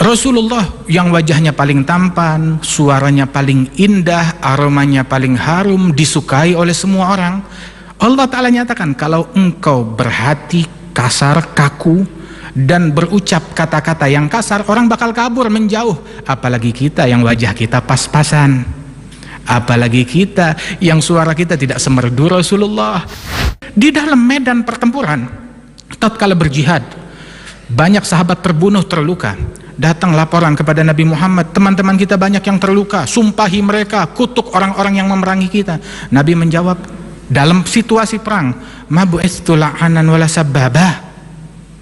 Rasulullah yang wajahnya paling tampan, suaranya paling indah, aromanya paling harum, disukai oleh semua orang. Allah Ta'ala nyatakan, kalau engkau berhati kasar, kaku, dan berucap kata-kata yang kasar, orang bakal kabur, menjauh. Apalagi kita yang wajah kita pas-pasan, apalagi kita yang suara kita tidak semerdu Rasulullah. Di dalam medan pertempuran tatkala berjihad, banyak sahabat terbunuh, terluka. Datang laporan kepada Nabi Muhammad, teman-teman kita banyak yang terluka, sumpahi mereka, kutuk orang-orang yang memerangi kita. Nabi menjawab dalam situasi perang, ma bu'istu la'anan wala sabbaba.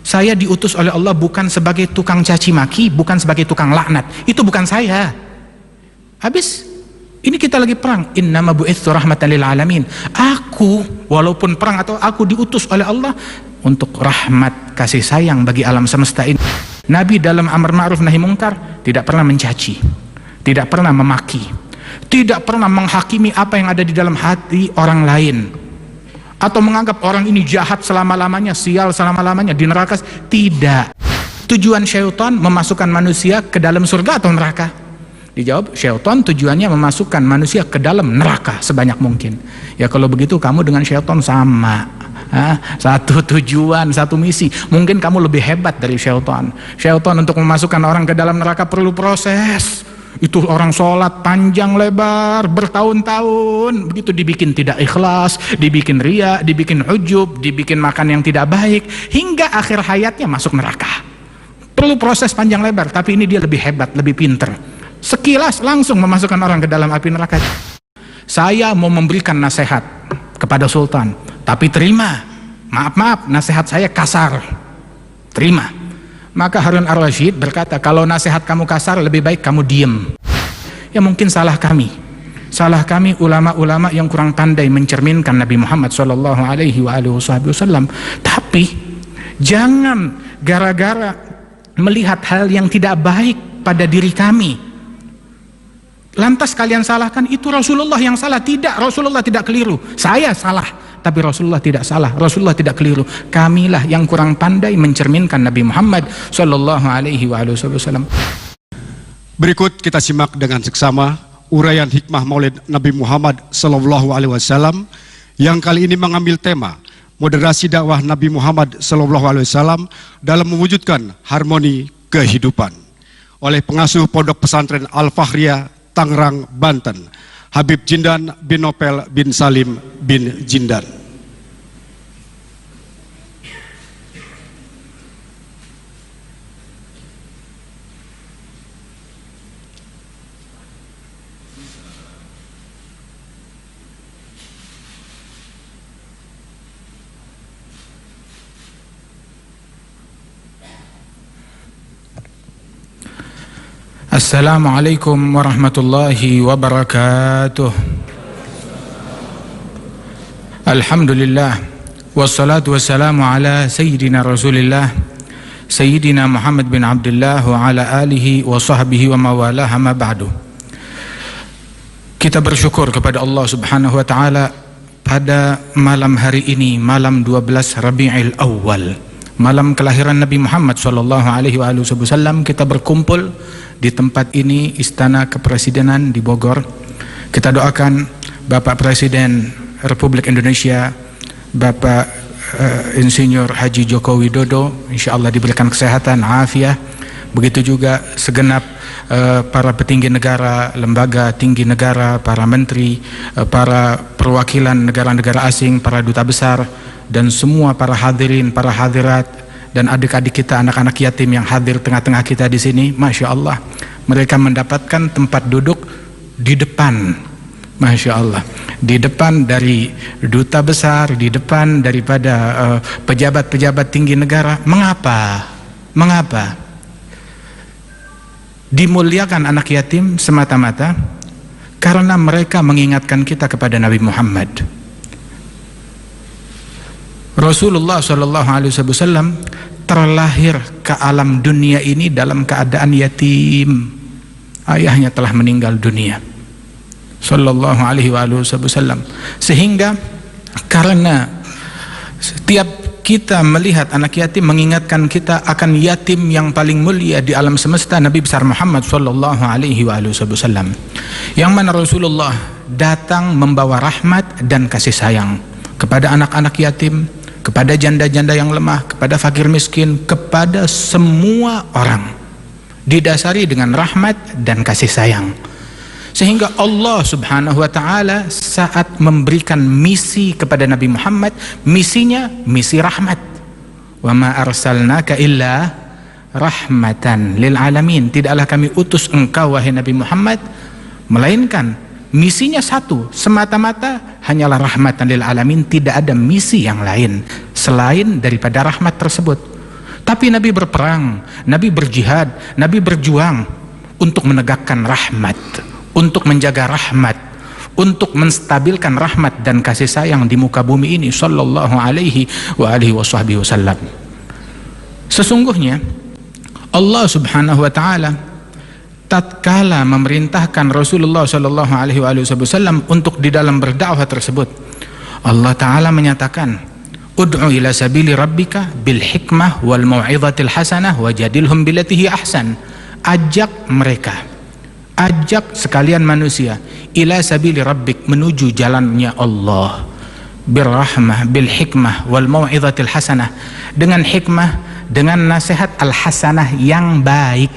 Saya diutus oleh Allah bukan sebagai tukang caci maki, bukan sebagai tukang laknat. Itu bukan saya. Habis ini kita lagi perang, innama bu'itsu rahmatan lil alamin. Aku walaupun perang atau aku diutus oleh Allah untuk rahmat kasih sayang bagi alam semesta ini. Nabi dalam amar ma'ruf nahi mungkar tidak pernah mencaci, tidak pernah memaki, tidak pernah menghakimi apa yang ada di dalam hati orang lain, atau menganggap orang ini jahat selama-lamanya, sial selama-lamanya di neraka. Tidak. Tujuan syaitan memasukkan manusia ke dalam surga atau neraka? Dijawab, syaitan tujuannya memasukkan manusia ke dalam neraka sebanyak mungkin. Ya kalau begitu kamu dengan syaitan sama. Satu tujuan, satu misi. Mungkin kamu lebih hebat dari syaitan. Syaitan untuk memasukkan orang ke dalam neraka perlu proses. Itu orang sholat panjang lebar bertahun-tahun, begitu dibikin tidak ikhlas, dibikin riya, dibikin ujub, dibikin makan yang tidak baik, hingga akhir hayatnya masuk neraka. Perlu proses panjang lebar, tapi ini dia lebih hebat, lebih pinter. Sekilas langsung memasukkan orang ke dalam api neraka. Saya mau memberikan nasihat kepada sultan, tapi terima, maaf nasihat saya kasar, terima. Maka Harun Ar-Rasyid berkata, kalau nasihat kamu kasar lebih baik kamu diem. Ya mungkin salah kami ulama-ulama yang kurang pandai mencerminkan Nabi Muhammad SAW. Tapi jangan gara-gara melihat hal yang tidak baik pada diri kami lantas kalian salahkan itu Rasulullah yang salah. Tidak, Rasulullah tidak keliru. Saya salah, tapi Rasulullah tidak salah, Rasulullah tidak keliru. Kamilah yang kurang pandai mencerminkan Nabi Muhammad SAW. Berikut kita simak dengan seksama uraian hikmah Maulid Nabi Muhammad SAW yang kali ini mengambil tema moderasi dakwah Nabi Muhammad SAW dalam mewujudkan harmoni kehidupan oleh pengasuh Pondok Pesantren Al-Fahriyah Tangerang, Banten, Habib Jindan bin Nopel bin Salim bin Jindan. Assalamualaikum warahmatullahi wabarakatuh. Alhamdulillah, wassalatu wassalamu ala sayyidina Rasulillah, sayyidina Muhammad bin Abdullah wa ala alihi wa sahbihi wa mawalah, amma ba'du. Kita bersyukur kepada Allah Subhanahu wa taala pada malam hari ini, malam 12 Rabiul Awal, malam kelahiran Nabi Muhammad SAW. Kita berkumpul di tempat ini, Istana Kepresidenan di Bogor. Kita doakan Bapak Presiden Republik Indonesia, Bapak Insinyur Haji Joko Widodo, insya Allah diberikan kesehatan, afiah. Begitu juga segenap para petinggi negara, lembaga tinggi negara, para menteri, para perwakilan negara-negara asing, para duta besar, dan semua para hadirin, para hadirat, dan adik-adik kita, anak-anak yatim yang hadir tengah-tengah kita di sini. Masya Allah, mereka mendapatkan tempat duduk di depan. Masya Allah, di depan dari duta besar, di depan daripada pejabat-pejabat tinggi negara. Mengapa? Mengapa? Dimuliakan anak yatim semata-mata karena mereka mengingatkan kita kepada Nabi Muhammad. Rasulullah SAW terlahir ke alam dunia ini dalam keadaan yatim. Ayahnya telah meninggal dunia, sallallahu alaihi wasallam. Sehingga karena setiap kita melihat anak yatim mengingatkan kita akan yatim yang paling mulia di alam semesta, Nabi besar Muhammad sallallahu alaihi wasallam, yang mana Rasulullah datang membawa rahmat dan kasih sayang kepada anak-anak yatim, kepada janda-janda yang lemah, kepada fakir miskin, kepada semua orang, didasari dengan rahmat dan kasih sayang. Sehingga Allah subhanahu wa ta'ala saat memberikan misi kepada Nabi Muhammad, misinya misi rahmat. Wa ma arsalnaka illa rahmatan lil alamin. Tidaklah kami utus engkau wahai Nabi Muhammad, melainkan misinya satu, semata-mata hanyalah rahmatan lil alamin. Tidak ada misi yang lain selain daripada rahmat tersebut. Tapi Nabi berperang, Nabi berjihad, Nabi berjuang untuk menegakkan rahmat, untuk menjaga rahmat, untuk menstabilkan rahmat dan kasih sayang di muka bumi ini, sallallahu alaihi wasallam. Sesungguhnya Allah subhanahu wa ta'ala tatkala memerintahkan Rasulullah sallallahu alaihi wasallam untuk di dalam berdakwah tersebut, Allah ta'ala menyatakan, ud'u ila sabili rabbika bil hikmah wal mau'izatil hasanah wajadilhum billati hi ahsan. Ajak mereka, ajak sekalian manusia, ila sabili rabbik, menuju jalannya Allah, birrahmah bil hikmah wal mau'izatil hasanah, dengan hikmah, dengan nasihat al hasanah yang baik.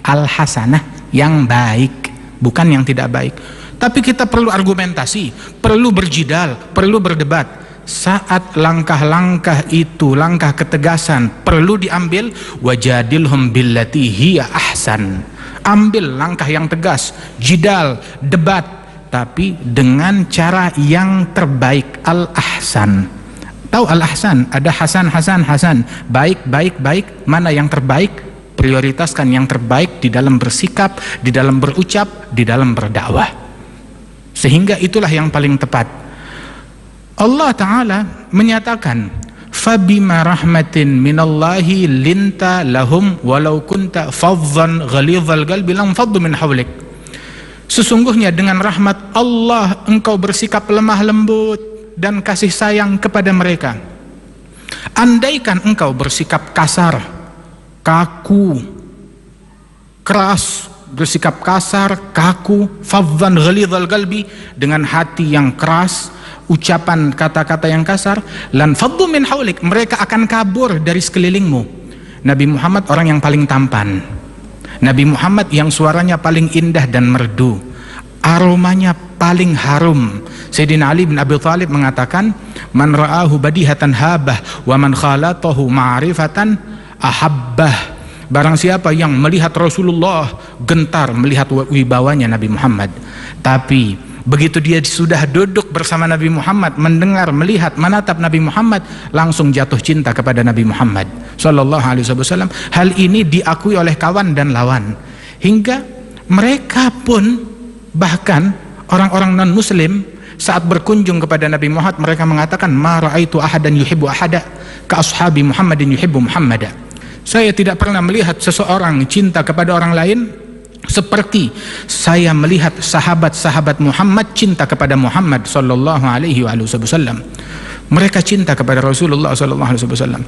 Al hasanah yang baik, bukan yang tidak baik. Tapi kita perlu argumentasi, perlu berjidal, perlu berdebat. Saat langkah-langkah itu, langkah ketegasan perlu diambil, wajadilhum billati hiya ahsan. Ambil langkah yang tegas, jidal, debat, tapi dengan cara yang terbaik, al-ahsan. Tahu al-ahsan? Ada hasan, baik, mana yang terbaik? Prioritaskan yang terbaik di dalam bersikap, di dalam berucap, di dalam berdakwah. Sehingga itulah yang paling tepat. Allah Ta'ala menyatakan, fabima rahmatin minallahi linta lahum walau kunta fadhan ghalidhal qalbi lam faddu min hawlik. Sesungguhnya dengan rahmat Allah engkau bersikap lemah lembut dan kasih sayang kepada mereka. Andaikan engkau bersikap kasar, kaku, keras, bersikap kasar, kaku, fadhan ghalidhal qalbi, dengan hati yang keras, ucapan kata-kata yang kasar, lan faddu min haulik, mereka akan kabur dari sekelilingmu. Nabi Muhammad orang yang paling tampan, Nabi Muhammad yang suaranya paling indah dan merdu, aromanya paling harum. Sayyidina Ali bin Abi Thalib mengatakan, man ra'ahu badihatan habah wa man khalatahu ma'rifatan ahabbah. Barang siapa yang melihat Rasulullah gentar melihat wibawanya Nabi Muhammad, tapi begitu dia sudah duduk bersama Nabi Muhammad, mendengar, melihat, menatap Nabi Muhammad, langsung jatuh cinta kepada Nabi Muhammad sallallahu alaihi wasallam. Hal ini diakui oleh kawan dan lawan, hingga mereka pun, bahkan orang-orang non muslim, saat berkunjung kepada Nabi Muhammad, mereka mengatakan, ma ra'aitu ahadan yuhibbu ahada ka ashabi Muhammadin yuhibbu Muhammada. Saya tidak pernah melihat seseorang cinta kepada orang lain seperti saya melihat sahabat-sahabat Muhammad cinta kepada Muhammad sallallahu alaihi wasallam. Mereka cinta kepada Rasulullah sallallahu alaihi wasallam.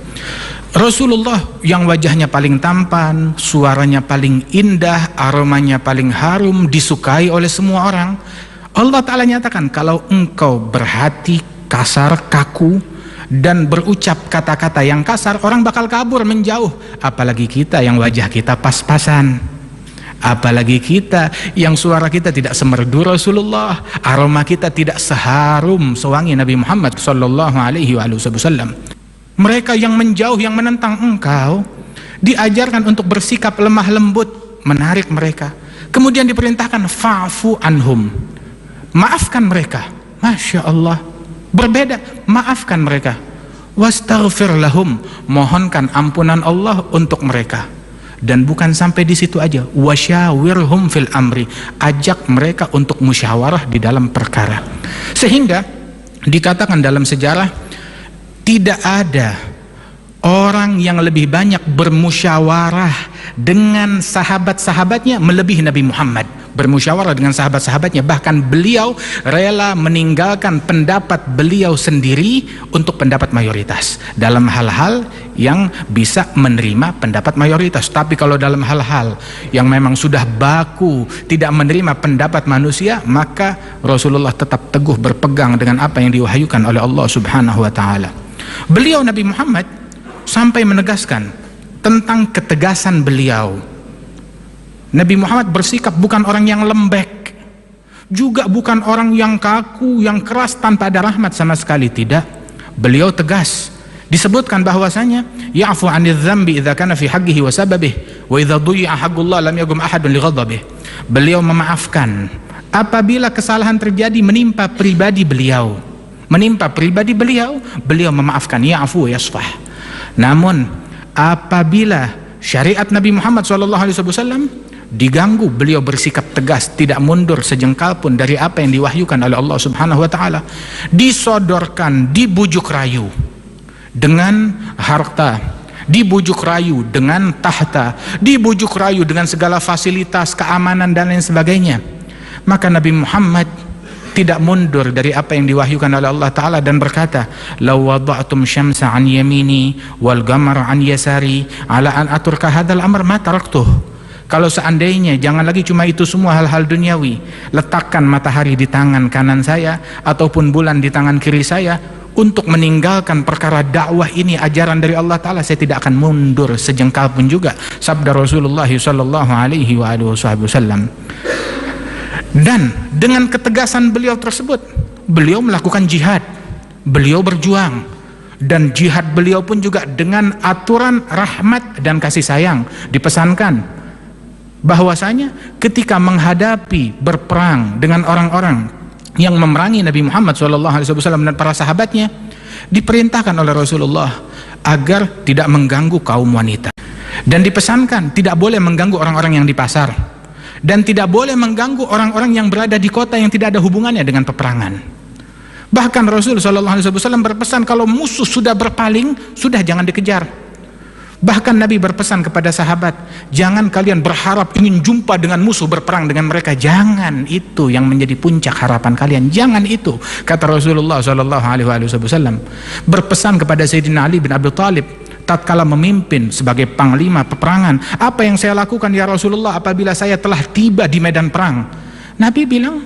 Rasulullah yang wajahnya paling tampan, suaranya paling indah, aromanya paling harum, disukai oleh semua orang. Allah Ta'ala nyatakan, kalau engkau berhati kasar, kaku, dan berucap kata-kata yang kasar, orang bakal kabur, menjauh. Apalagi kita yang wajah kita pas-pasan, apalagi kita yang suara kita tidak semerdu Rasulullah, aroma kita tidak seharum sewangi Nabi Muhammad sallallahu alaihi wasallam. Mereka yang menjauh, yang menentang engkau, diajarkan untuk bersikap lemah lembut, menarik mereka. Kemudian diperintahkan fa'fu anhum, maafkan mereka. Masya Allah, berbeda, maafkan mereka. Wastaghfir lahum, mohonkan ampunan Allah untuk mereka. Dan bukan sampai di situ aja, wasyawirhum fil amri, ajak mereka untuk musyawarah di dalam perkara. Sehingga dikatakan dalam sejarah, tidak ada orang yang lebih banyak bermusyawarah dengan sahabat-sahabatnya melebihi Nabi Muhammad. bermusyawarah dengan sahabat-sahabatnya, bahkan beliau rela meninggalkan pendapat beliau sendiri untuk pendapat mayoritas dalam hal-hal yang bisa menerima pendapat mayoritas. Tapi kalau dalam hal-hal yang memang sudah baku tidak menerima pendapat manusia, maka Rasulullah tetap teguh berpegang dengan apa yang diwahyukan oleh Allah Subhanahu wa taala. Beliau Nabi Muhammad sampai menegaskan tentang ketegasan beliau. Nabi Muhammad bersikap bukan orang yang lembek, juga bukan orang yang kaku, yang keras tanpa ada rahmat sama sekali, tidak. Beliau tegas. Disebutkan bahwasanya ya'fu 'anil dzambi idza kana fi haqqihi wa sababihi wa idza dhuyya haqqullah lam yaqum ahadun li ghadabihi. Beliau memaafkan apabila kesalahan terjadi menimpa pribadi beliau. Beliau memaafkan, ya'fu yasfah. Namun apabila syariat Nabi Muhammad SAW diganggu, beliau bersikap tegas, tidak mundur sejengkal pun dari apa yang diwahyukan oleh Allah Subhanahu wa taala. Disodorkan, dibujuk rayu dengan harta, dibujuk rayu dengan tahta, dibujuk rayu dengan segala fasilitas, keamanan dan lain sebagainya. Maka Nabi Muhammad tidak mundur dari apa yang diwahyukan oleh Allah Ta'ala dan berkata, law wada'tum syamsa an yamini wal qamara an yasari ala an aturka hadzal amr ma taraktuh. Kalau seandainya jangan lagi cuma itu semua hal-hal duniawi, letakkan matahari di tangan kanan saya ataupun bulan di tangan kiri saya untuk meninggalkan perkara dakwah ini, ajaran dari Allah Ta'ala, saya tidak akan mundur sejengkal pun juga. Sabda Rasulullah sallallahu alaihi wasallam. Dan dengan ketegasan beliau tersebut, beliau melakukan jihad, beliau berjuang, dan jihad beliau pun juga dengan aturan rahmat dan kasih sayang. Dipesankan bahwasanya ketika menghadapi berperang dengan orang-orang yang memerangi Nabi Muhammad SAW dan para sahabatnya, diperintahkan oleh Rasulullah agar tidak mengganggu kaum wanita, dan dipesankan tidak boleh mengganggu orang-orang yang di pasar, dan tidak boleh mengganggu orang-orang yang berada di kota yang tidak ada hubungannya dengan peperangan. Bahkan Rasulullah SAW berpesan, kalau musuh sudah berpaling, sudah jangan dikejar. Bahkan Nabi berpesan kepada sahabat, jangan kalian berharap ingin jumpa dengan musuh, berperang dengan mereka. Jangan itu yang menjadi puncak harapan kalian, jangan itu, kata Rasulullah SAW. Berpesan kepada Sayyidina Ali bin Abi Thalib tatkala memimpin sebagai panglima peperangan, apa yang saya lakukan ya Rasulullah apabila saya telah tiba di medan perang? Nabi bilang,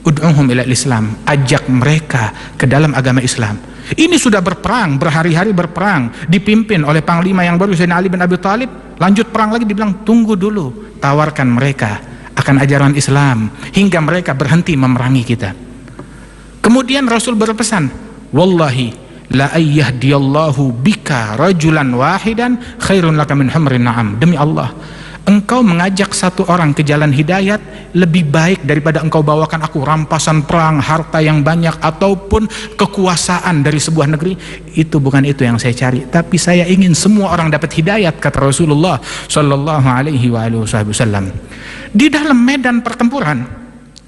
ud'uhum ila Islam, ajak mereka ke dalam agama Islam. Ini sudah berperang, berhari-hari berperang, dipimpin oleh panglima yang baru Sayyidina Ali bin Abi Thalib. Lanjut perang lagi, dibilang tunggu dulu, tawarkan mereka akan ajaran Islam hingga mereka berhenti memerangi kita. Kemudian Rasul berpesan, wallahi la ayyahdiyallahu bika rajulan wahidan khairun laka min humrin na'am. Demi Allah, engkau mengajak satu orang ke jalan hidayat lebih baik daripada engkau bawakan aku rampasan perang, harta yang banyak, ataupun kekuasaan dari sebuah negeri. Itu bukan itu yang saya cari, tapi saya ingin semua orang dapat hidayat, kata Rasulullah sallallahu alaihi wasallam. Di dalam medan pertempuran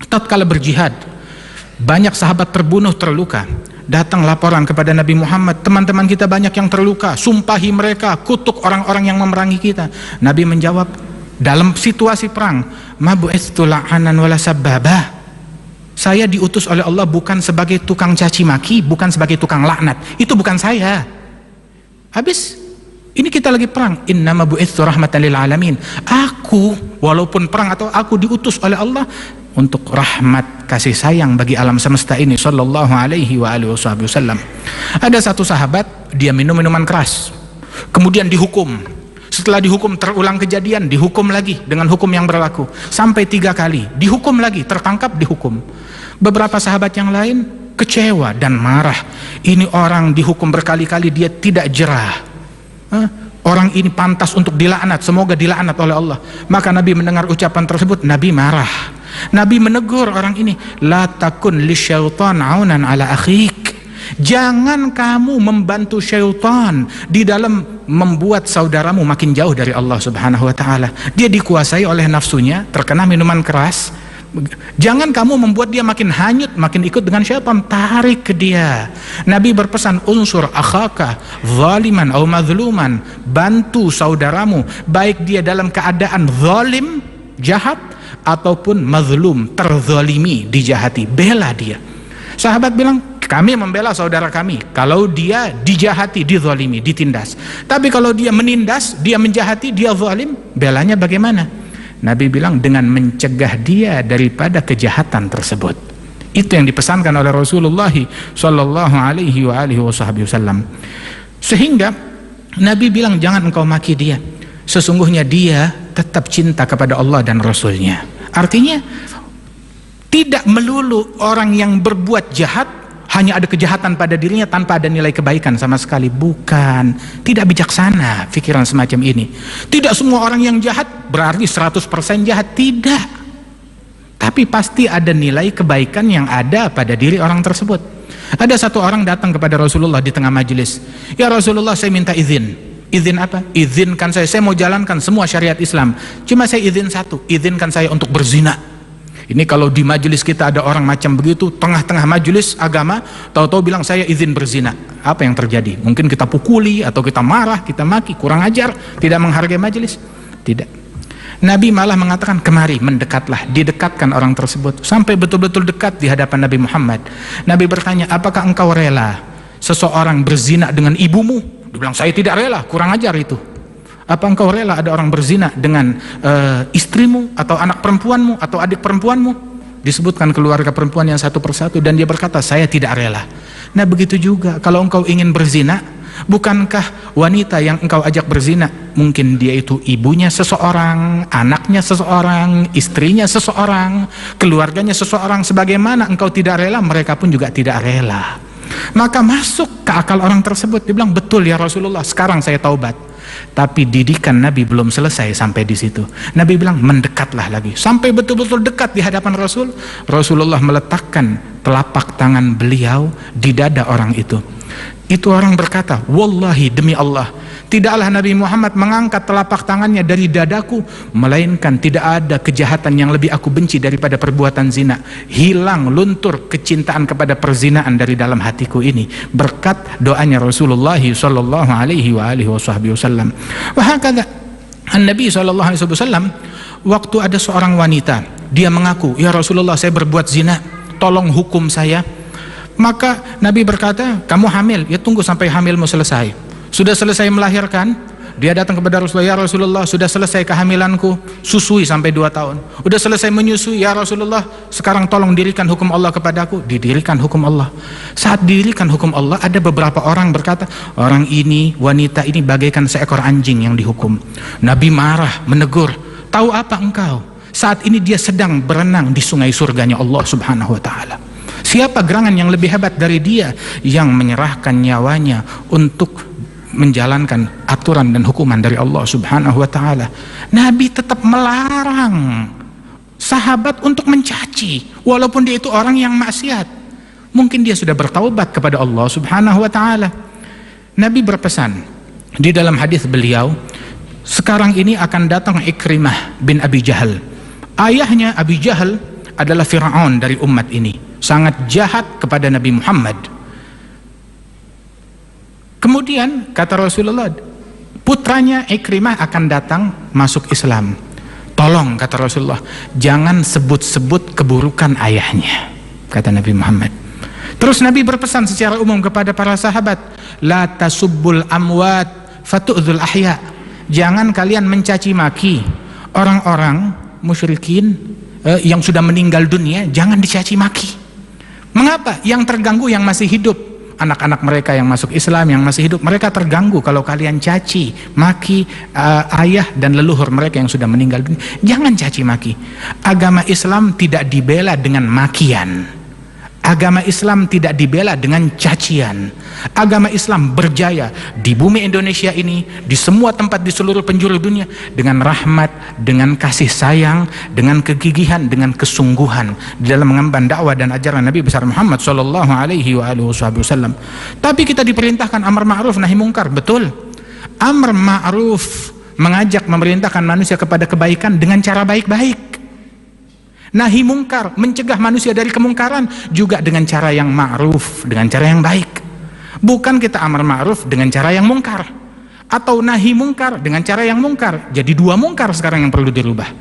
tatkala berjihad, banyak sahabat terbunuh, terluka. Datang laporan kepada Nabi Muhammad, teman-teman kita banyak yang terluka, sumpahi mereka, kutuk orang-orang yang memerangi kita. Nabi menjawab dalam situasi perang, ma bu'istu la'anan wala sabbaba. Saya diutus oleh Allah bukan sebagai tukang caci maki, bukan sebagai tukang laknat. Itu bukan saya. Habis ini kita lagi perang, innama bu'istu rahmatan lil alamin. Aku walaupun perang atau aku diutus oleh Allah untuk rahmat kasih sayang bagi alam semesta ini, sallallahu alaihi wasallam. Ada satu sahabat, dia minum minuman keras, kemudian dihukum. Setelah dihukum, terulang kejadian, dihukum lagi dengan hukum yang berlaku sampai 3 kali, dihukum lagi, tertangkap, dihukum. Beberapa sahabat yang lain kecewa dan marah, ini orang dihukum berkali-kali dia tidak jerah. Orang ini pantas untuk dilaknat, semoga dilaknat oleh Allah. Maka Nabi mendengar ucapan tersebut, Nabi marah. Nabi menegur orang ini, la takun lisyaitan aunan ala akhik. Jangan kamu membantu syaitan di dalam membuat saudaramu makin jauh dari Allah Subhanahu wa taala. Dia dikuasai oleh nafsunya, terkena minuman keras. Jangan kamu membuat dia makin hanyut, makin ikut dengan syaitan, tarik ke dia. Nabi berpesan, unsur akhaka zaliman atau mazluman, bantu saudaramu baik dia dalam keadaan zalim, jahat, ataupun mazlum, terzalimi, dijahati, bela dia. Sahabat bilang, kami membela saudara kami kalau dia dijahati, dizalimi, ditindas. Tapi kalau dia menindas, dia menjahati, dia zalim, belanya bagaimana? Nabi bilang, dengan mencegah dia daripada kejahatan tersebut. Itu yang dipesankan oleh Rasulullah sallallahu alaihi wasallam. Sehingga Nabi bilang, jangan engkau maki dia, sesungguhnya dia tetap cinta kepada Allah dan Rasulnya. Artinya tidak melulu orang yang berbuat jahat hanya ada kejahatan pada dirinya tanpa ada nilai kebaikan sama sekali. Bukan, tidak bijaksana pikiran semacam ini. Tidak semua orang yang jahat berarti 100% jahat, tidak. Tapi pasti ada nilai kebaikan yang ada pada diri orang tersebut. Ada satu orang datang kepada Rasulullah di tengah majelis. Ya Rasulullah, saya minta izin. Izin apa? Izinkan saya mau jalankan semua syariat Islam. Cuma saya izin satu, izinkan saya untuk berzina. Ini kalau di majelis kita ada orang macam begitu, tengah-tengah majelis agama, tahu-tahu bilang saya izin berzina. Apa yang terjadi? Mungkin kita pukuli atau kita marah, kita maki, kurang ajar, tidak menghargai majelis. Tidak. Nabi malah mengatakan, kemari, mendekatlah. Didekatkan orang tersebut sampai betul-betul dekat di hadapan Nabi Muhammad. Nabi bertanya, apakah engkau rela seseorang berzina dengan ibumu? Dia bilang, saya tidak rela, kurang ajar itu. Apa engkau rela ada orang berzina dengan istrimu atau anak perempuanmu atau adik perempuanmu? Disebutkan keluarga perempuan yang satu persatu, dan dia berkata, saya tidak rela. Nah begitu juga kalau engkau ingin berzina, bukankah wanita yang engkau ajak berzina, mungkin dia itu ibunya seseorang, anaknya seseorang, istrinya seseorang, keluarganya seseorang. Sebagaimana engkau tidak rela, mereka pun juga tidak rela. Maka masuk ke akal orang tersebut. Dia bilang, betul ya Rasulullah, sekarang saya taubat. Tapi didikan Nabi belum selesai sampai di situ. Nabi bilang, mendekatlah lagi. Sampai betul-betul dekat di hadapan Rasul. Rasulullah meletakkan telapak tangan beliau di dada orang itu. Itu orang berkata, wallahi, demi Allah, tidaklah Nabi Muhammad mengangkat telapak tangannya dari dadaku, melainkan tidak ada kejahatan yang lebih aku benci daripada perbuatan zina. Hilang, luntur kecintaan kepada perzinaan dari dalam hatiku ini, berkat doanya Rasulullah sallallahu alaihi wasallam. Wahakadha Nabi sallallahu alaihi wasallam, waktu ada seorang wanita, dia mengaku, ya Rasulullah, saya berbuat zina, tolong hukum saya. Maka Nabi berkata, kamu hamil, ya tunggu sampai hamilmu selesai. Sudah selesai melahirkan, dia datang kepada Rasulullah, ya Rasulullah, sudah selesai kehamilanku, susui sampai 2 tahun. Udah selesai menyusui, ya Rasulullah, sekarang tolong dirikan hukum Allah kepadaku. Didirikan hukum Allah. Saat didirikan hukum Allah, ada beberapa orang berkata, orang ini, wanita ini bagaikan seekor anjing yang dihukum. Nabi marah, menegur, tahu apa engkau? Saat ini dia sedang berenang di sungai surganya Allah subhanahu wa ta'ala. Siapa gerangan yang lebih hebat dari dia yang menyerahkan nyawanya untuk menjalankan aturan dan hukuman dari Allah subhanahu wa ta'ala. Nabi tetap melarang sahabat untuk mencaci, walaupun dia itu orang yang maksiat. Mungkin dia sudah bertaubat kepada Allah subhanahu wa ta'ala. Nabi berpesan di dalam hadis beliau, sekarang ini akan datang Ikrimah bin Abi Jahal. Ayahnya Abi Jahal adalah Fir'aun dari umat ini, sangat jahat kepada Nabi Muhammad. Kemudian kata Rasulullah, putranya Ikrimah akan datang masuk Islam. Tolong, kata Rasulullah, jangan sebut-sebut keburukan ayahnya, kata Nabi Muhammad. Terus Nabi berpesan secara umum kepada para sahabat, la tasubbul amwat fatu'dzul ahya. Jangan kalian mencaci maki orang-orang musyrikin yang sudah meninggal dunia, jangan dicaci maki. Mengapa? Yang terganggu yang masih hidup, anak-anak mereka yang masuk Islam, yang masih hidup, mereka terganggu kalau kalian caci maki ayah dan leluhur mereka yang sudah meninggal dunia. Jangan caci maki. Agama Islam tidak dibela dengan makian. Agama Islam tidak dibela dengan cacian. Agama Islam berjaya di bumi Indonesia ini, di semua tempat di seluruh penjuru dunia, dengan rahmat, dengan kasih sayang, dengan kegigihan, dengan kesungguhan di dalam mengemban dakwah dan ajaran Nabi besar Muhammad sallallahu alaihi wasallam. Tapi kita diperintahkan amar ma'ruf nahi mungkar, betul. Amar ma'ruf mengajak, memerintahkan manusia kepada kebaikan dengan cara baik-baik. Nahi mungkar, mencegah manusia dari kemungkaran juga dengan cara yang ma'ruf, dengan cara yang baik. Bukan kita amar ma'ruf dengan cara yang mungkar, atau nahi mungkar dengan cara yang mungkar. Jadi 2 mungkar sekarang yang perlu dirubah.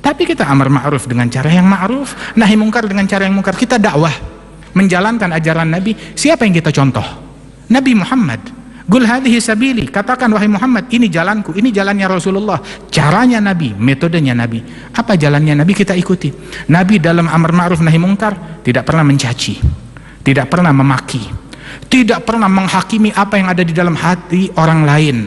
Tapi kita amar ma'ruf dengan cara yang ma'ruf, nahi mungkar dengan cara yang mungkar. Kita dakwah, menjalankan ajaran Nabi. Siapa yang kita contoh? Nabi Muhammad. Qul hadhihi sabili, katakan wahai Muhammad, ini jalanku, ini jalannya Rasulullah, caranya Nabi, metodenya Nabi. Apa jalannya Nabi, kita ikuti. Nabi dalam amar ma'ruf nahi mungkar tidak pernah mencaci, tidak pernah memaki, tidak pernah menghakimi apa yang ada di dalam hati orang lain,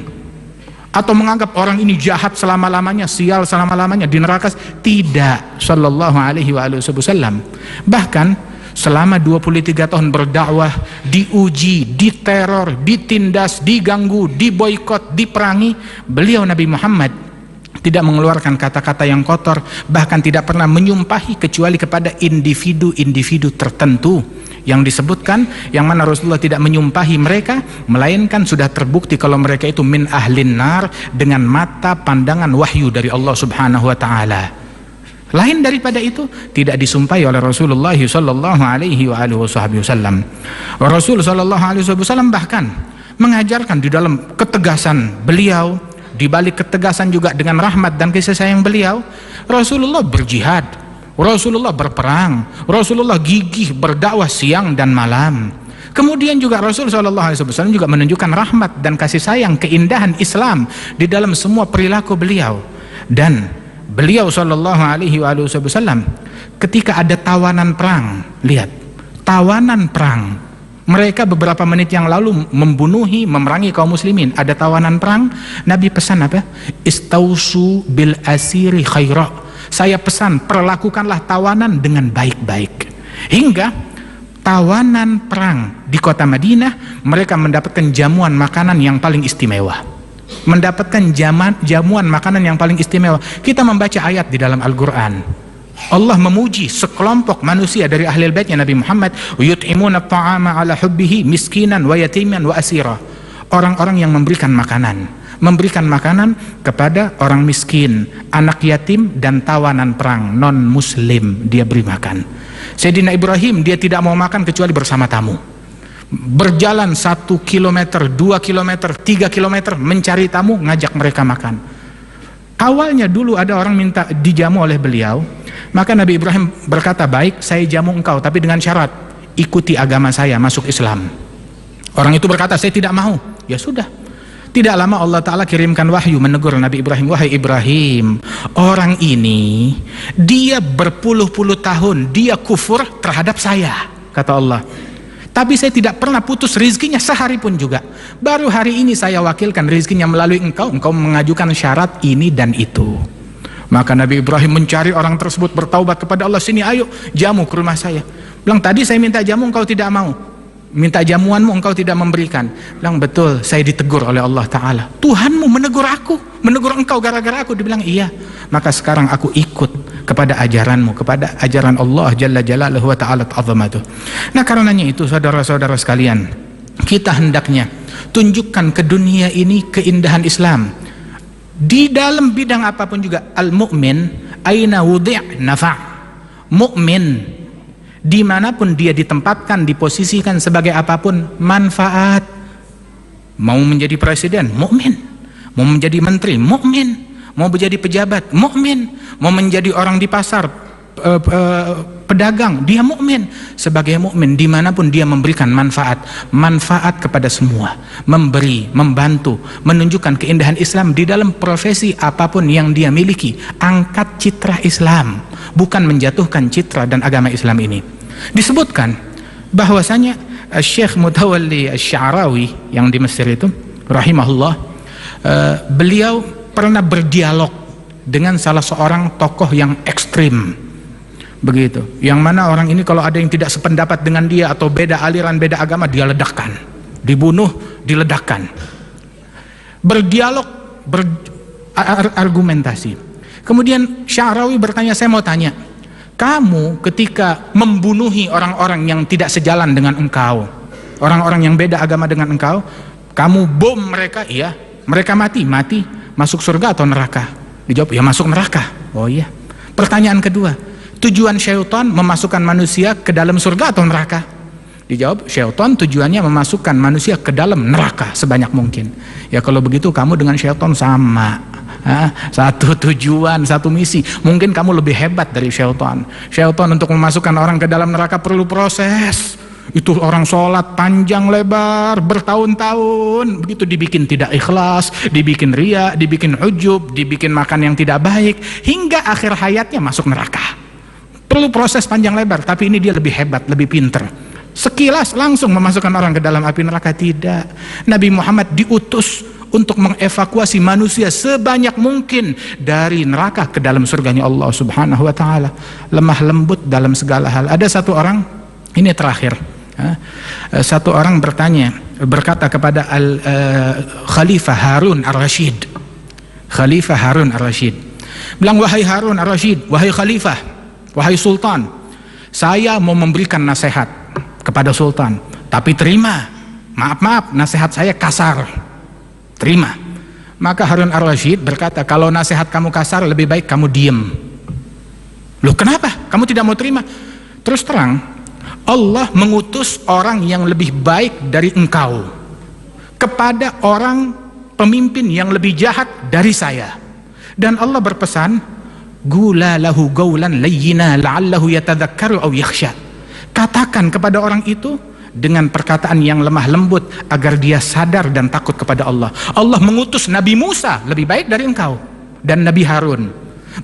atau menganggap orang ini jahat selama-lamanya, sial selama-lamanya di neraka. Tidak, sallallahu alaihi wasallam. Bahkan selama 23 tahun berdakwah, diuji, diteror, ditindas, diganggu, diboikot, diperangi, beliau Nabi Muhammad tidak mengeluarkan kata-kata yang kotor, bahkan tidak pernah menyumpahi kecuali kepada individu-individu tertentu yang disebutkan, yang mana Rasulullah tidak menyumpahi mereka, melainkan sudah terbukti kalau mereka itu min ahlin nar dengan mata pandangan wahyu dari Allah subhanahu wa ta'ala. Lain daripada itu tidak disumpahi oleh Rasulullah sallallahu alaihi wasallam. Rasul sallallahu alaihi wasallam bahkan mengajarkan di dalam ketegasan beliau, di balik ketegasan juga dengan rahmat dan kasih sayang beliau, Rasulullah berjihad, Rasulullah berperang, Rasulullah gigih berdakwah siang dan malam. Kemudian juga Rasul sallallahu alaihi wasallam juga menunjukkan rahmat dan kasih sayang, keindahan Islam di dalam semua perilaku beliau. Dan beliau sallallahu alaihi wasallam ketika ada tawanan perang, lihat, tawanan perang, mereka beberapa menit yang lalu membunuhi, memerangi kaum muslimin, ada tawanan perang, Nabi pesan apa? Istausu bil asiri khaira. Saya pesan, perlakukanlah tawanan dengan baik-baik. Hingga tawanan perang di kota Madinah, mereka mendapatkan jamuan makanan yang paling istimewa, mendapatkan jamuan makanan yang paling istimewa. Kita membaca ayat di dalam Al-Quran, Allah memuji sekelompok manusia dari ahli baitnya Nabi Muhammad, yut'imuna ta'ama ala hubbihi miskinan wa yatiman wa asira. Orang-orang yang memberikan makanan kepada orang miskin, anak yatim, dan tawanan perang non muslim, dia beri makan. Sayyidina Ibrahim, dia tidak mau makan kecuali bersama tamu. Berjalan 1 kilometer, 2 kilometer, 3 kilometer mencari tamu, ngajak mereka makan. Awalnya dulu ada orang minta dijamu oleh beliau, maka Nabi Ibrahim berkata, baik, saya jamu engkau, tapi dengan syarat ikuti agama saya, masuk Islam. Orang itu berkata, saya tidak mau. Ya sudah. Tidak lama Allah Ta'ala kirimkan wahyu menegur Nabi Ibrahim, wahai Ibrahim, orang ini dia berpuluh-puluh tahun dia kufur terhadap saya, kata Allah, tapi saya tidak pernah putus rizkinya sehari pun juga. Baru hari ini saya wakilkan rizkinya melalui engkau mengajukan syarat ini dan itu. Maka Nabi Ibrahim mencari orang tersebut, bertaubat kepada Allah, sini ayo jamu ke rumah saya. Bilang, tadi saya minta jamu engkau tidak mau, minta jamuanmu engkau tidak memberikan. Bilang, betul, saya ditegur oleh Allah Ta'ala. Tuhanmu menegur aku, menegur engkau gara-gara aku. Dibilang, iya. Maka sekarang aku ikut kepada ajaranmu, kepada ajaran Allah Jalla Jalaluhu wa Ta'ala Ta'azamatuh. Nah, karenanya itu saudara-saudara sekalian, kita hendaknya tunjukkan ke dunia ini keindahan Islam di dalam bidang apapun juga. Al-mu'min aina wudi' nafa'. Mu'min dimanapun dia ditempatkan, diposisikan sebagai apapun, manfaat. Mau menjadi presiden, mukmin. Mau menjadi menteri, mukmin. Mau menjadi pejabat, mukmin. Mau menjadi orang di pasar, pedagang, dia mukmin. Sebagai mukmin dimanapun dia memberikan manfaat kepada semua, memberi, membantu, menunjukkan keindahan Islam di dalam profesi apapun yang dia miliki. Angkat citra Islam, bukan menjatuhkan citra dan agama Islam ini. Disebutkan bahwasanya Syekh Mutawalli Asy-Sya'rawi yang di Mesir itu, rahimahullah, beliau pernah berdialog dengan salah seorang tokoh yang ekstrim, begitu, yang mana orang ini kalau ada yang tidak sependapat dengan dia atau beda aliran, beda agama, dia ledakkan, dibunuh, diledakkan. Berdialog, berargumentasi. Kemudian Sya'rawi bertanya, saya mau tanya, kamu ketika membunuhi orang-orang yang tidak sejalan dengan engkau, orang-orang yang beda agama dengan engkau, kamu bom mereka, iya, mereka mati, masuk surga atau neraka? Dijawab, ya masuk neraka. Oh iya. Pertanyaan kedua, tujuan syaitan memasukkan manusia ke dalam surga atau neraka? Dijawab, syaitan tujuannya memasukkan manusia ke dalam neraka sebanyak mungkin. Ya kalau begitu kamu dengan syaitan sama, Satu tujuan, satu misi. Mungkin kamu lebih hebat dari syaitan. Syaitan untuk memasukkan orang ke dalam neraka perlu proses. Itu orang sholat panjang lebar bertahun-tahun, begitu dibikin tidak ikhlas, dibikin riya, dibikin ujub, dibikin makan yang tidak baik, hingga akhir hayatnya masuk neraka. Perlu proses panjang lebar. Tapi ini dia lebih hebat, lebih pinter. Sekilas langsung memasukkan orang ke dalam api neraka. Tidak. Nabi Muhammad diutus untuk mengevakuasi manusia sebanyak mungkin dari neraka ke dalam surganya Allah Subhanahu wa ta'ala. Lemah lembut dalam segala hal. Ada satu orang, ini terakhir, satu orang berkata kepada Khalifah Harun ar-Rashid. Khalifah Harun ar-Rashid bilang, wahai Harun ar-Rashid, wahai Khalifah, wahai Sultan, saya mau memberikan nasihat kepada Sultan, tapi terima, maaf, nasihat saya kasar, terima. Maka Harun ar-Rashid berkata, kalau nasihat kamu kasar, lebih baik kamu diem. Loh, kenapa? Kamu tidak mau terima? Terus terang, Allah mengutus orang yang lebih baik dari engkau kepada orang pemimpin yang lebih jahat dari saya. Dan Allah berpesan, gula lahu gaulan layyina la'allahu yatadzakkaru aw yakhsha. Katakan kepada orang itu dengan perkataan yang lemah lembut agar dia sadar dan takut kepada Allah. Allah mengutus Nabi Musa lebih baik dari engkau, dan Nabi Harun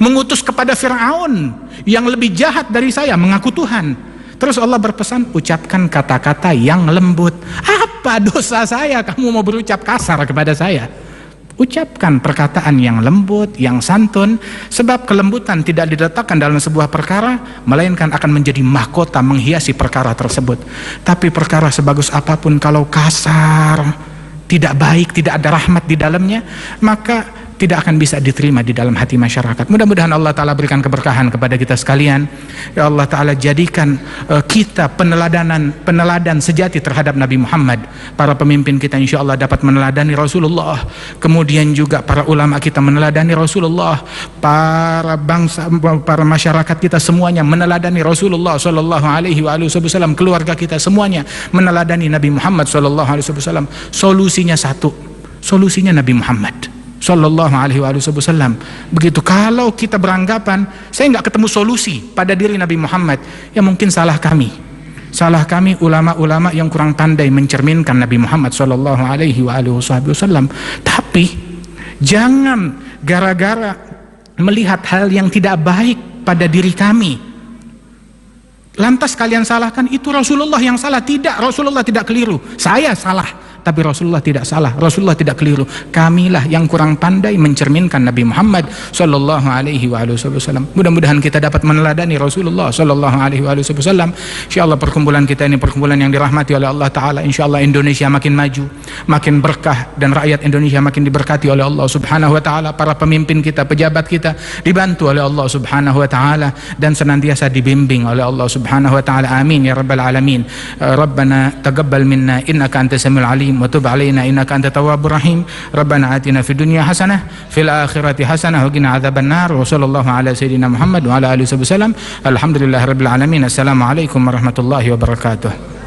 mengutus kepada Fir'aun yang lebih jahat dari saya, mengaku Tuhan. Terus Allah berpesan, ucapkan kata-kata yang lembut. Apa dosa saya kamu mau berucap kasar kepada saya? Ucapkan perkataan yang lembut, yang santun, sebab kelembutan tidak diletakkan dalam sebuah perkara, melainkan akan menjadi mahkota menghiasi perkara tersebut. Tapi perkara sebagus apapun kalau kasar, tidak baik, tidak ada rahmat di dalamnya, maka tidak akan bisa diterima di dalam hati masyarakat. Mudah-mudahan Allah Ta'ala berikan keberkahan kepada kita sekalian. Ya Allah Ta'ala, jadikan kita peneladan sejati terhadap Nabi Muhammad. Para pemimpin kita insya Allah dapat meneladani Rasulullah. Kemudian juga para ulama kita meneladani Rasulullah. Para bangsa, para masyarakat kita semuanya meneladani Rasulullah Sallallahu Alaihi Wasallam. Keluarga kita semuanya meneladani Nabi Muhammad Sallallahu Alaihi Wasallam. Solusinya satu, solusinya Nabi Muhammad Sallallahu Alaihi Wasallam. Begitu. Kalau kita beranggapan saya nggak ketemu solusi pada diri Nabi Muhammad, ya mungkin salah kami ulama-ulama yang kurang pandai mencerminkan Nabi Muhammad Sallallahu Alaihi Wasallam. Tapi jangan gara-gara melihat hal yang tidak baik pada diri kami lantas kalian salahkan itu Rasulullah yang salah. Tidak, Rasulullah tidak keliru, saya salah, tapi Rasulullah tidak salah, Rasulullah tidak keliru. Kamilah yang kurang pandai mencerminkan Nabi Muhammad Sallallahu Alaihi Wasallam. Mudah-mudahan kita dapat meneladani Rasulullah Sallallahu Alaihi Wasallam. InsyaAllah perkumpulan kita ini perkumpulan yang dirahmati oleh Allah Ta'ala. InsyaAllah Indonesia makin maju, makin berkah, dan rakyat Indonesia makin diberkati oleh Allah Subhanahu Wa Ta'ala. Para pemimpin kita, pejabat kita dibantu oleh Allah Subhanahu Wa Ta'ala dan senantiasa dibimbing oleh Allah Subhanahu Wa Ta'ala. Amin ya Rabbal Alamin. Rabbana taqabbal minna innaka antas samiul alim wa tub alaina innaka antat tawwabur rahim. Rabbana atina fid dunya hasanah fil akhirati hasanah wa qina adzabannar. Wa sallallahu ala sayidina Muhammad wa ala alihi wasallam. Alhamdulillahirabbil alamin. Assalamualaikum warahmatullahi wabarakatuh.